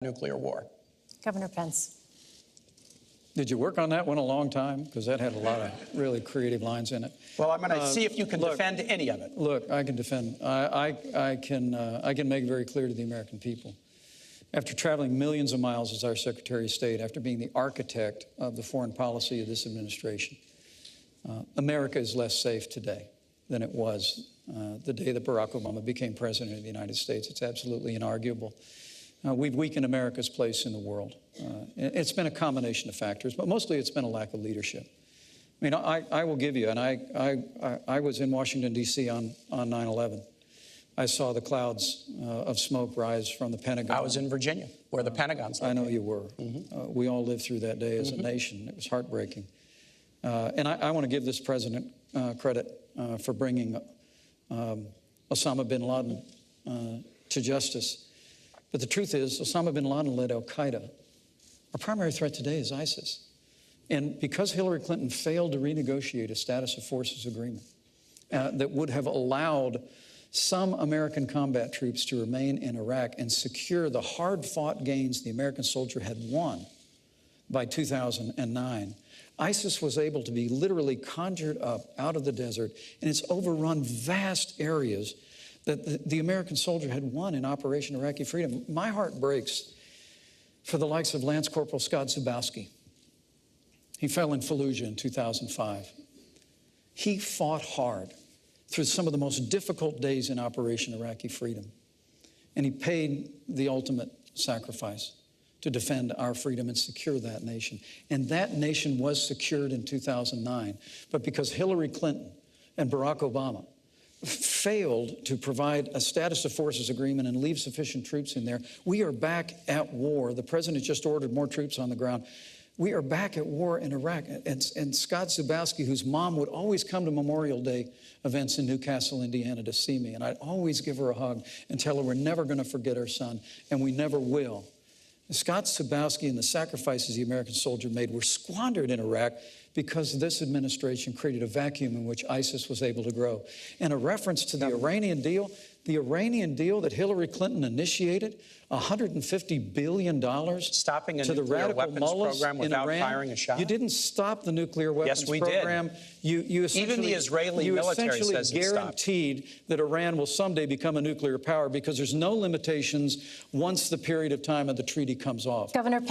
nuclear war. Governor Pence. Did you work on that one a long time? Because that had a lot of really creative lines in it. Well, I'm going to see if you can defend any of it. Look, I can defend. I can make it very clear to the American people. After traveling millions of miles as our Secretary of State, after being the architect of the foreign policy of this administration, America is less safe today than it was the day that Barack Obama became president of the United States. It's absolutely inarguable. We've weakened America's place in the world. It's been a combination of factors, but mostly it's been a lack of leadership. I mean, I will give you, and I was in Washington, D.C. on 9/11. I saw the clouds of smoke rise from the Pentagon. I was in Virginia, where the Pentagon's located. I know you were. We all lived through that day as a nation. It was heartbreaking. And I want to give this president credit for bringing Osama bin Laden to justice. But the truth is, Osama bin Laden led al-Qaeda. Our primary threat today is ISIS. And because Hillary Clinton failed to renegotiate a status of forces agreement that would have allowed some American combat troops to remain in Iraq and secure the hard-fought gains the American soldier had won by 2009, ISIS was able to be literally conjured up out of the desert, and it's overrun vast areas that the American soldier had won in Operation Iraqi Freedom. My heart breaks for the likes of Lance Corporal Scott Zubowski. He fell in Fallujah in 2005. He fought hard through some of the most difficult days in Operation Iraqi Freedom, and he paid the ultimate sacrifice to defend our freedom and secure that nation. And that nation was secured in 2009. But because Hillary Clinton and Barack Obama failed to provide a status of forces agreement and leave sufficient troops in there, we are back at war. The president just ordered more troops on the ground. We are back at war in Iraq. And Scott Zubowski, whose mom would always come to Memorial Day events in Newcastle, Indiana to see me, and I'd always give her a hug and tell her we're never going to forget our son, and we never will. Scott Zubowski and the sacrifices the American soldier made were squandered in Iraq because this administration created a vacuum in which ISIS was able to grow. And a reference to the Iranian deal that Hillary Clinton initiated, $150 billion stopping a to the nuclear radical weapons mullahs program without in Iran. firing a shot. You didn't stop the nuclear weapons program. Did. You essentially, even the Israeli military says it stopped. guaranteed that Iran will someday become a nuclear power because there's no limitations once the period of time of the treaty comes off. Governor